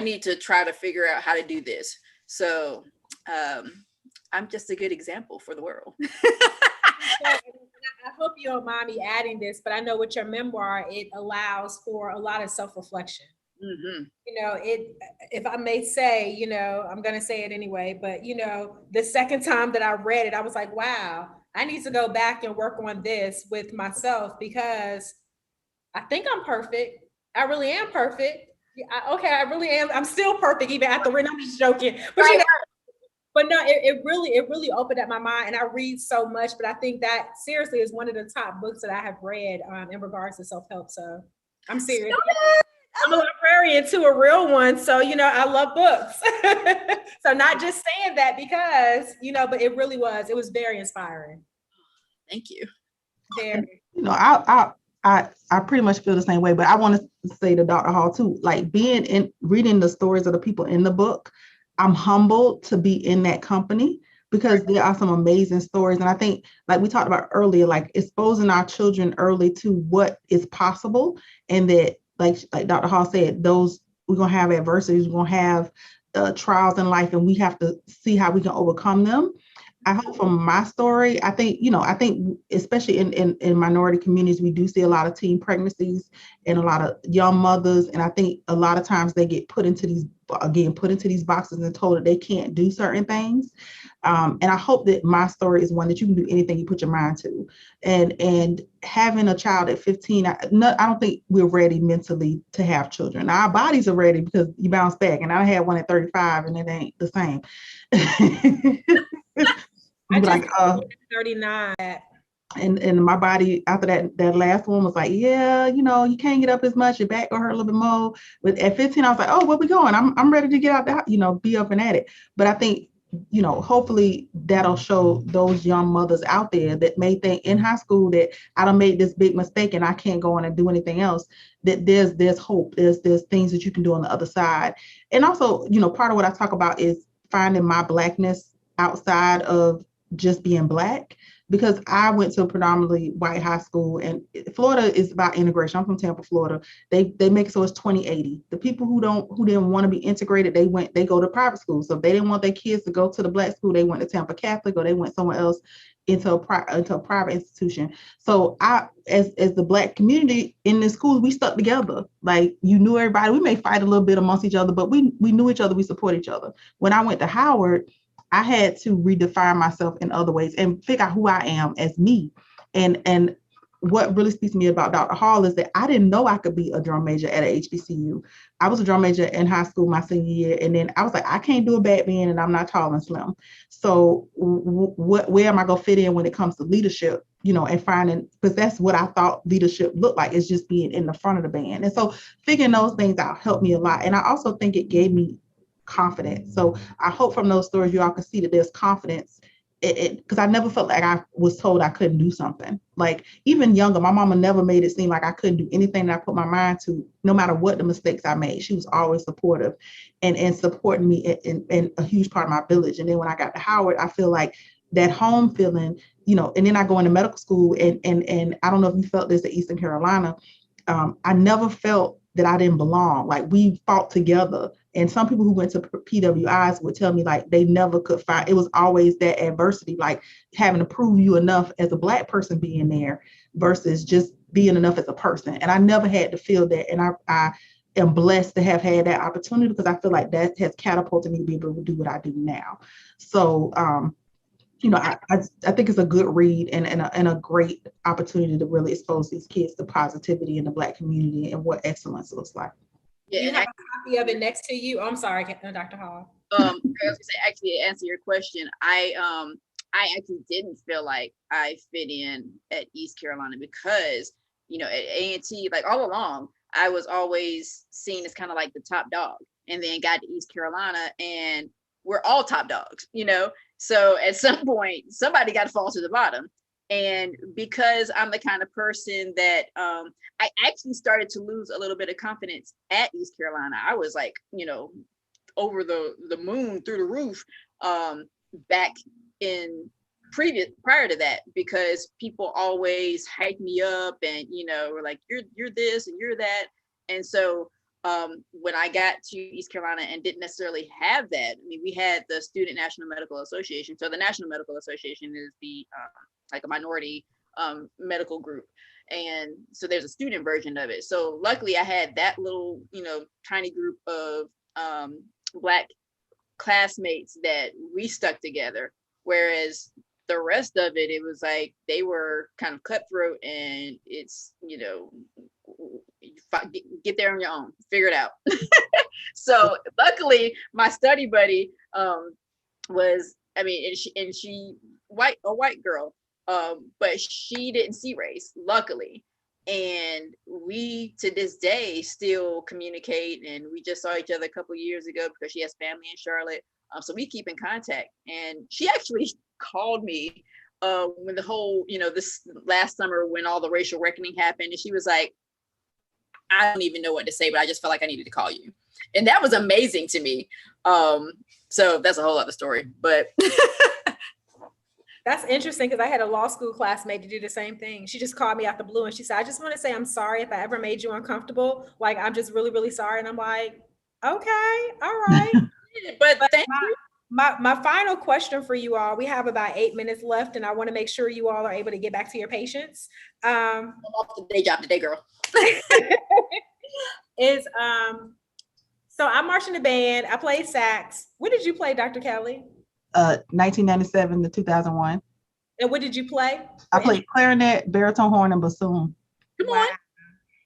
B: need to try to figure out how to do this. So I'm just a good example for the world.
A: I hope you don't mind me adding this, but I know with your memoir, it allows for a lot of self-reflection. Mm-hmm. If I may say, I'm going to say it anyway, but, the second time that I read it, I was like, wow, I need to go back and work on this with myself because I think I'm perfect. I really am perfect. I really am. I'm still perfect even after when I'm just joking. But no, it really opened up my mind, and I read so much, but I think that seriously is one of the top books that I have read in regards to self-help. So I'm serious. I'm a librarian too, a real one. So, I love books. So not just saying that because, but it was very inspiring.
B: Thank you.
A: Very.
C: I pretty much feel the same way, but I want to say to Dr. Hall too, like reading the stories of the people in the book, I'm humbled to be in that company because there are some amazing stories. And I think, like we talked about earlier, like exposing our children early to what is possible, and that, like Dr. Hall said, we're going to have adversities, we're going to have trials in life, and we have to see how we can overcome them. I hope from my story, I think especially in minority communities, we do see a lot of teen pregnancies and a lot of young mothers. And I think a lot of times they get put into these boxes and told that they can't do certain things. And I hope that my story is one that you can do anything you put your mind to. And having a child at 15, I don't think we're ready mentally to have children. Now, our bodies are ready because you bounce back. And I had one at 35 and it ain't the same.
A: I just 39.
C: And my body after that last one was like, yeah, you can't get up as much, your back will hurt a little bit more. But at 15, I was like, oh, where we going? I'm ready to get out there, be up and at it. But I think hopefully that'll show those young mothers out there that may think in high school that I done made this big mistake and I can't go on and do anything else, that there's hope, there's things that you can do on the other side. And also, part of what I talk about is finding my Blackness outside of just being Black, because I went to a predominantly white high school, and Florida is about integration. I'm from Tampa, Florida. They make it so it's 20/80. The people who didn't want to be integrated, they go to private school. So if they didn't want their kids to go to the Black school, they went to Tampa Catholic, or they went somewhere else into a private institution. So as the Black community in the schools, we stuck together. Like, you knew everybody. We may fight a little bit amongst each other, but we knew each other. We support each other. When I went to Howard, I had to redefine myself in other ways and figure out who I am as me. And what really speaks to me about Dr. Hall is that I didn't know I could be a drum major at a HBCU. I was a drum major in high school my senior year, and then I was like, I can't do a back band, and I'm not tall and slim. So where am I gonna fit in when it comes to leadership? And finding, because that's what I thought leadership looked like, is just being in the front of the band. And so figuring those things out helped me a lot. And I also think it gave me confidence. So I hope from those stories you all can see that there's confidence, because I never felt like I was told I couldn't do something. Like, even younger, my mama never made it seem like I couldn't do anything that I put my mind to, no matter what the mistakes I made. She was always supportive and supporting me in a huge part of my village. And then when I got to Howard, I feel like that home feeling, and then I go into medical school, and I don't know if you felt this at Eastern Carolina. I never felt that I didn't belong. Like, we fought together. And some people who went to PWIs would tell me, like, they never could find, it was always that adversity, like having to prove you enough as a Black person being there versus just being enough as a person. And I never had to feel that. And I am blessed to have had that opportunity, because I feel like that has catapulted me to be able to do what I do now. So, I think it's a good read and a great opportunity to really expose these kids to positivity in the Black community and what excellence looks like.
A: Yeah, you have a copy of it next to you. Oh, I'm sorry, Dr. Hall.
B: I was gonna say, actually, to answer your question, I actually didn't feel like I fit in at East Carolina, because at A&T, like, all along, I was always seen as kind of like the top dog, and then got to East Carolina, and we're all top dogs, So at some point, somebody got to fall to the bottom. And because I'm the kind of person that I actually started to lose a little bit of confidence at East Carolina. I was like, over the moon, through the roof, back in prior to that, because people always hype me up and, were like, you're this and you're that. And so when I got to East Carolina and didn't necessarily have that, I mean, we had the Student National Medical Association. So the National Medical Association is the like a minority medical group. And so there's a student version of it. So luckily I had that little, tiny group of Black classmates that we stuck together. Whereas the rest of it, it was like they were kind of cutthroat, and it's, get there on your own, figure it out. So luckily my study buddy was, I mean, and she a white girl, but she didn't see race, luckily. And we, to this day, still communicate, and we just saw each other a couple years ago because she has family in Charlotte. So we keep in contact. And she actually called me when the whole, this last summer, when all the racial reckoning happened, and she was like, I don't even know what to say, but I just felt like I needed to call you. And that was amazing to me. So that's a whole other story, but.
A: That's interesting, because I had a law school classmate to do the same thing. She just called me out the blue, and she said, I just want to say I'm sorry if I ever made you uncomfortable. Like, I'm just really, really sorry. And I'm like, okay, all right.
B: but thank you.
A: My final question for you all, we have about 8 minutes left, and I want to make sure you all are able to get back to your patients.
B: I'm off the day job today, girl.
A: So I'm marching the band. I played sax. What did you play, Dr. Kelly?
C: 1997 to 2001.
A: And what did you play?
C: I played clarinet, baritone horn, and bassoon.
A: Come on.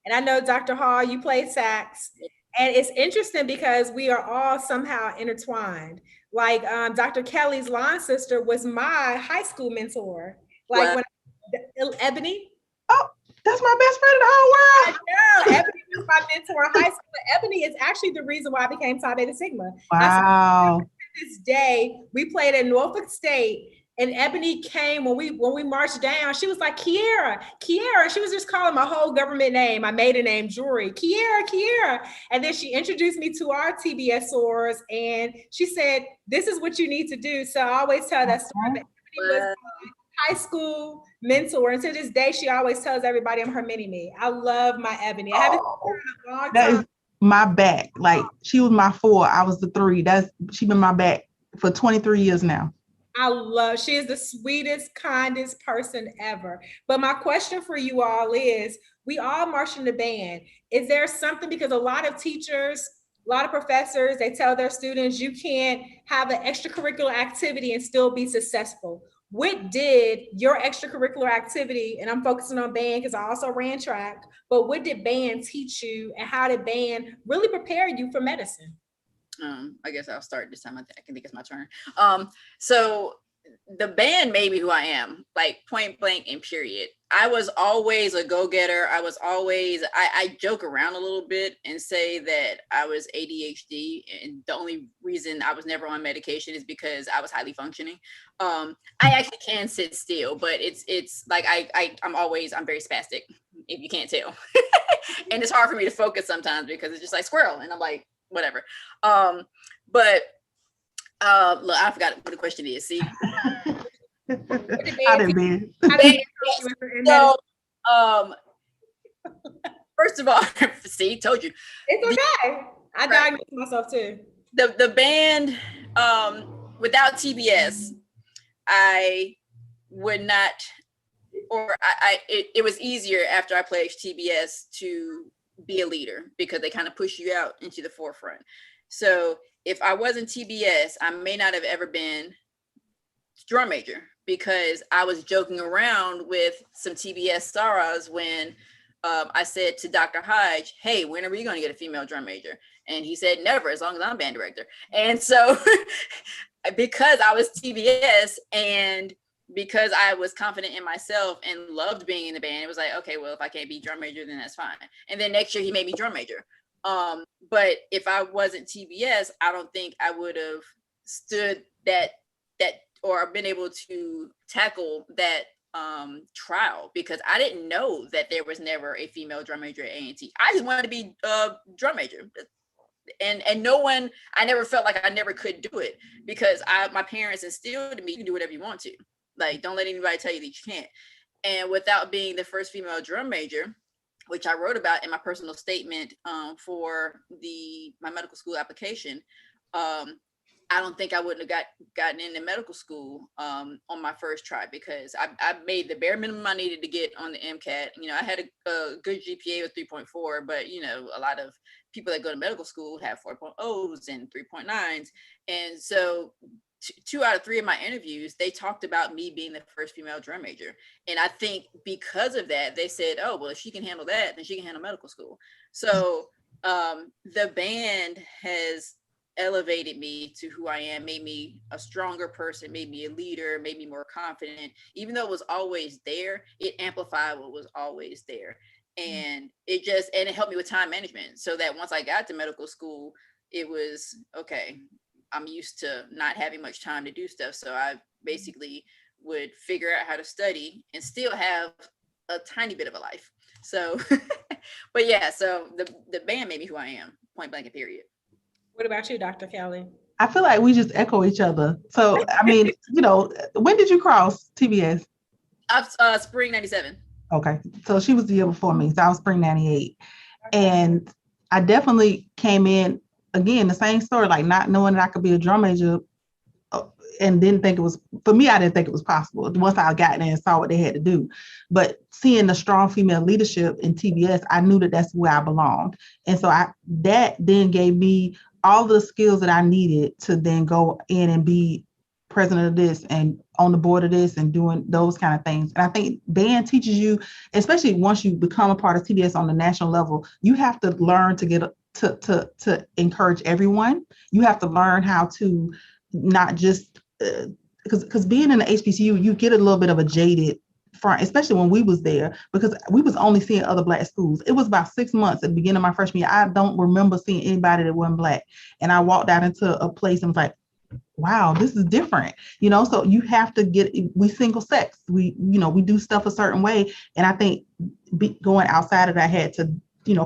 A: And I know, Dr. Hall, you played sax. And it's interesting because we are all somehow intertwined. Like Dr. Kelly's line sister was my high school mentor. Like when Ebony.
C: Oh, that's my best friend in the whole world.
A: I know. Ebony was my mentor in high school. Ebony is actually the reason why I became Psi Beta Sigma.
C: Wow.
A: this day, we played at Norfolk State, and Ebony came when we marched down. She was like, Kiera. She was just calling my whole government name, my maiden name, Drury. Kiera. And then she introduced me to our TBS sorors, and she said, this is what you need to do. So I always tell that story. That Ebony was high school mentor, and to this day she always tells everybody I'm her mini-me. I love my Ebony. I haven't seen her in a long time.
C: That is my back. Like, she was my 4, I was the 3. She been my back for 23 years now.
A: She is the sweetest, kindest person ever. But my question for you all is, we all march in the band. Is there something, because a lot of teachers, a lot of professors, they tell their students you can't have an extracurricular activity and still be successful. What did your extracurricular activity, and I'm focusing on band because I also ran track, but what did band teach you, and how did band really prepare you for medicine?
B: I guess I'll start this time. I think it's my turn. So the band made me who I am, like point blank and period. I was always a go-getter. I joke around a little bit and say that I was ADHD, and the only reason I was never on medication is because I was highly functioning. I actually can sit still, but it's like I'm very spastic, if you can't tell. And it's hard for me to focus sometimes because it's just like squirrel, and I'm like, whatever. But look, I forgot what the question is. See,
C: I didn't be.
B: So, first of all, see, told you.
A: It's okay. I diagnosed myself too.
B: The band, without TBS, I would not, or it was easier after I played TBS to be a leader because they kind of push you out into the forefront. So if I wasn't TBS, I may not have ever been drum major, because I was joking around with some TBS stars when I said to Dr. Hodge, hey, when are we going to get a female drum major? And he said, never, as long as I'm band director. And so because I was TBS and because I was confident in myself and loved being in the band, it was like, okay, well, if I can't be drum major, then that's fine. And then next year he made me drum major. But if I wasn't TBS, I don't think I would have stood that or been able to tackle that trial, because I didn't know that there was never a female drum major at A&T. I just wanted to be a drum major. And I never felt like I never could do it, because my parents instilled in me, you can do whatever you want to. Like, don't let anybody tell you that you can't. And without being the first female drum major, which I wrote about in my personal statement for my medical school application, I don't think I wouldn't have gotten into medical school on my first try, because I made the bare minimum I needed to get on the MCAT. You know, I had a good GPA with 3.4, but you know, a lot of people that go to medical school have 4.0s and 3.9s. And so 2 out of 3 of my interviews, they talked about me being the first female drum major. And I think because of that, they said, oh, well, if she can handle that, then she can handle medical school. So the band has elevated me to who I am, made me a stronger person, made me a leader, made me more confident. Even though it was always there, it amplified what was always there. And it helped me with time management, so that once I got to medical school, it was okay. I'm used to not having much time to do stuff. So I basically would figure out how to study and still have a tiny bit of a life. So, but yeah, so the band made me who I am, point blank and period.
A: What about you, Dr. Kelly?
C: I feel like we just echo each other. So, I mean, you know, when did you cross TBS?
B: Spring 97.
C: Okay. So she was the year before me. So I was spring 98. And I definitely came in, again, the same story, like not knowing that I could be a drum major, and didn't think it was, for me, I didn't think it was possible once I got there and saw what they had to do. But seeing the strong female leadership in TBS, I knew that that's where I belonged. And so that then gave me all the skills that I needed to then go in and be president of this and on the board of this and doing those kind of things. And I think band teaches you, especially once you become a part of TBS on the national level, you have to learn to get to encourage everyone. You have to learn how to not just because being in the HBCU, you get a little bit of a jaded front, especially when we was there, because we was only seeing other Black schools. It was about 6 months at the beginning of my freshman year. I don't remember seeing anybody that wasn't Black. And I walked out into a place and was like, wow, this is different, so you have to we single sex, we do stuff a certain way. And I think going outside of that, I had to,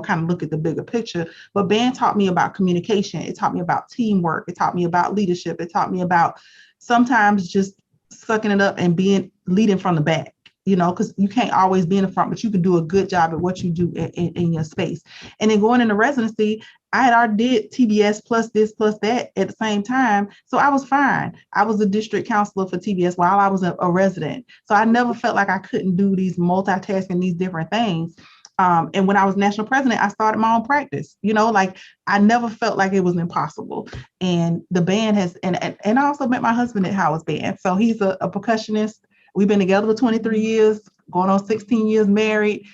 C: kind of look at the bigger picture. But band taught me about communication. It taught me about teamwork. It taught me about leadership. It taught me about sometimes just sucking it up and leading from the back, because you can't always be in the front, but you can do a good job at what you do in your space. And then going into residency, I had already did TBS plus this plus that at the same time. So I was fine. I was a district counselor for TBS while I was a resident. So I never felt like I couldn't do these multitasking, these different things. And when I was national president, I started my own practice, like I never felt like it was impossible. And the band has, and I also met my husband at Howard's band. So he's a percussionist. We've been together for 23 years, going on 16 years married.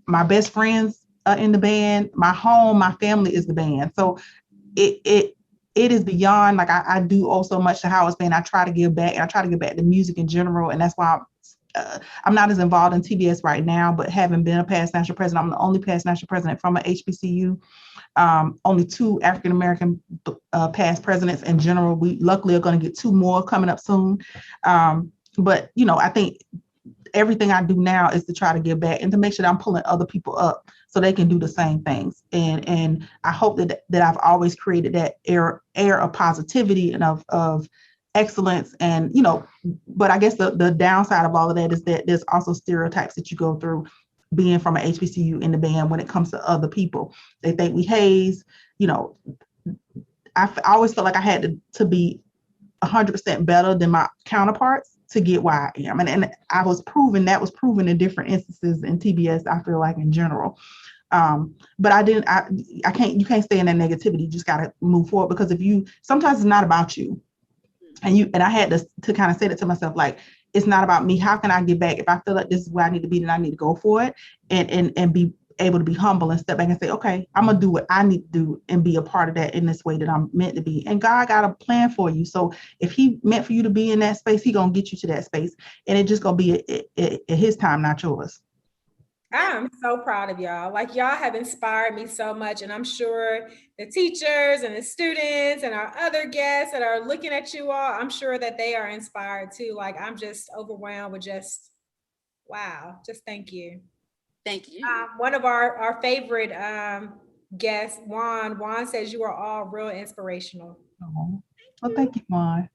C: My best friends are in the band. My home, my family is the band. So it is beyond, like I do owe so much to Howard's band. I try to give back, and I try to give back to music in general. And that's why I'm not as involved in TBS right now, but having been a past national president, I'm the only past national president from a HBCU. Only 2 African-American past presidents in general. We luckily are going to get 2 more coming up soon. But, I think everything I do now is to try to give back and to make sure that I'm pulling other people up so they can do the same things. And I hope that I've always created that air of positivity and of excellence. And, but I guess the downside of all of that is that there's also stereotypes that you go through being from an HBCU in the band when it comes to other people. They think we haze, I always felt like I had to be 100% better than my counterparts to get where I am. And that was proven in different instances in TBS, I feel like, in general. But you can't stay in that negativity. You just got to move forward, because sometimes it's not about you. And I had to kind of say that to myself, like, it's not about me. How can I get back? If I feel like this is where I need to be, then I need to go for it and be able to be humble and step back and say, okay, I'm going to do what I need to do and be a part of that in this way that I'm meant to be. And God got a plan for you. So if he meant for you to be in that space, he going to get you to that space. And it's just going to be at his time, not yours.
A: I'm so proud of y'all. Like, y'all have inspired me so much. And I'm sure the teachers and the students and our other guests that are looking at you all, I'm sure that they are inspired too. Like, I'm just overwhelmed with just, wow, just thank you.
B: Thank you.
A: One of our favorite guests, Juan says you are all real inspirational.
C: Oh, well, thank you, Juan.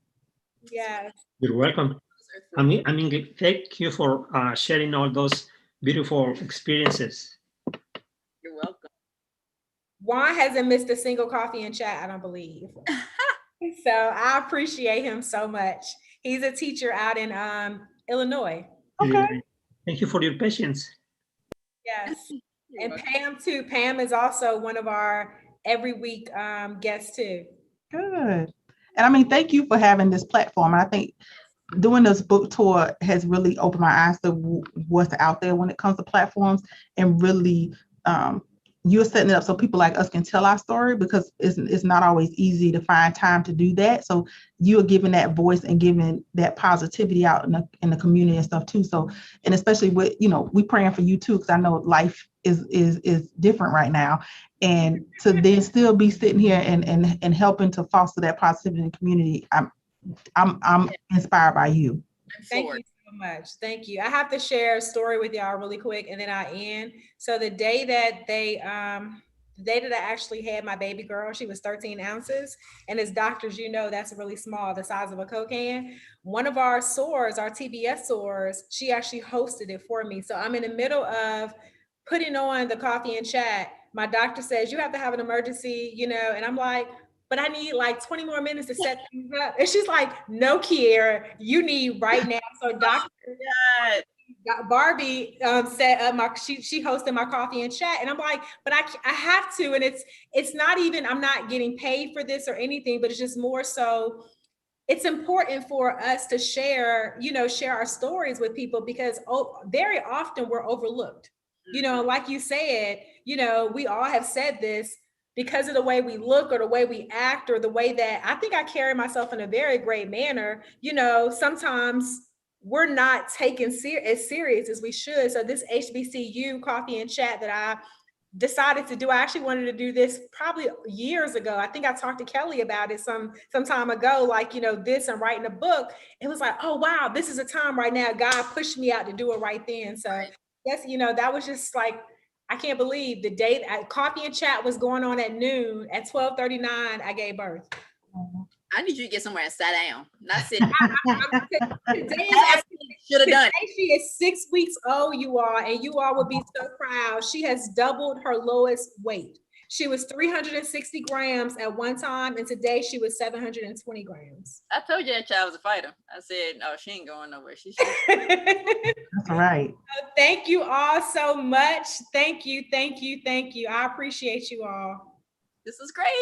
A: Yes.
D: You're welcome. I mean, thank you for sharing all those beautiful experiences.
B: You're welcome.
A: Juan hasn't missed a single coffee and chat, I don't believe. So I appreciate him so much. He's a teacher out in Illinois.
C: Okay.
D: Thank you for your patience.
A: Yes. And Pam too. Pam is also one of our every week guests too.
C: Good. And I mean, thank you for having this platform. I think doing this book tour has really opened my eyes to what's out there when it comes to platforms, and really you're setting it up so people like us can tell our story, because it's not always easy to find time to do that. So you're giving that voice and giving that positivity out in the community and stuff too. So, and especially with, we praying for you too, because I know life is different right now. And to then still be sitting here and helping to foster that positivity in the community, I'm inspired by you.
A: Thank you so much. Thank you. I have to share a story with y'all really quick, and then I end. So the day that I actually had my baby girl, she was 13 ounces. And as doctors, that's really small, the size of a Coke can. One of our SOARs, our TBS SOARs, she actually hosted it for me. So I'm in the middle of putting on the coffee and chat. My doctor says, you have to have an emergency, and I'm like, but I need like 20 more minutes to set things up. And she's like, no, Kiera, you need right now. So Dr. Barbie set up she hosted my coffee and chat. And I'm like, but I have to. And it's not even, I'm not getting paid for this or anything, but it's just more so it's important for us to share our stories with people, because very often we're overlooked. Like you said, we all have said this, because of the way we look or the way we act or the way that I think I carry myself in a very great manner, sometimes we're not taken as serious as we should. So this HBCU coffee and chat that I decided to do. I actually wanted to do this probably years ago. I think I talked to Kelly about it some time ago, like, you know, this and writing a book. It was like, oh, wow, this is a time right now. God pushed me out to do it right then. So yes, you know, that was just like, I can't believe the date. Coffee and Chat was going on at noon. At 12:39, I gave birth.
B: I need you to get somewhere and sit down. Not sitting.
A: Today
B: Should have done.
A: She is 6 weeks old, you all, and you all would be so proud. She has doubled her lowest weight. She was 360 grams at one time, and today she was 720 grams.
B: I told you that child was a fighter. I said, "No, she ain't going nowhere."
C: That's right.
A: Thank you all so much. Thank you. I appreciate you all.
B: This is great.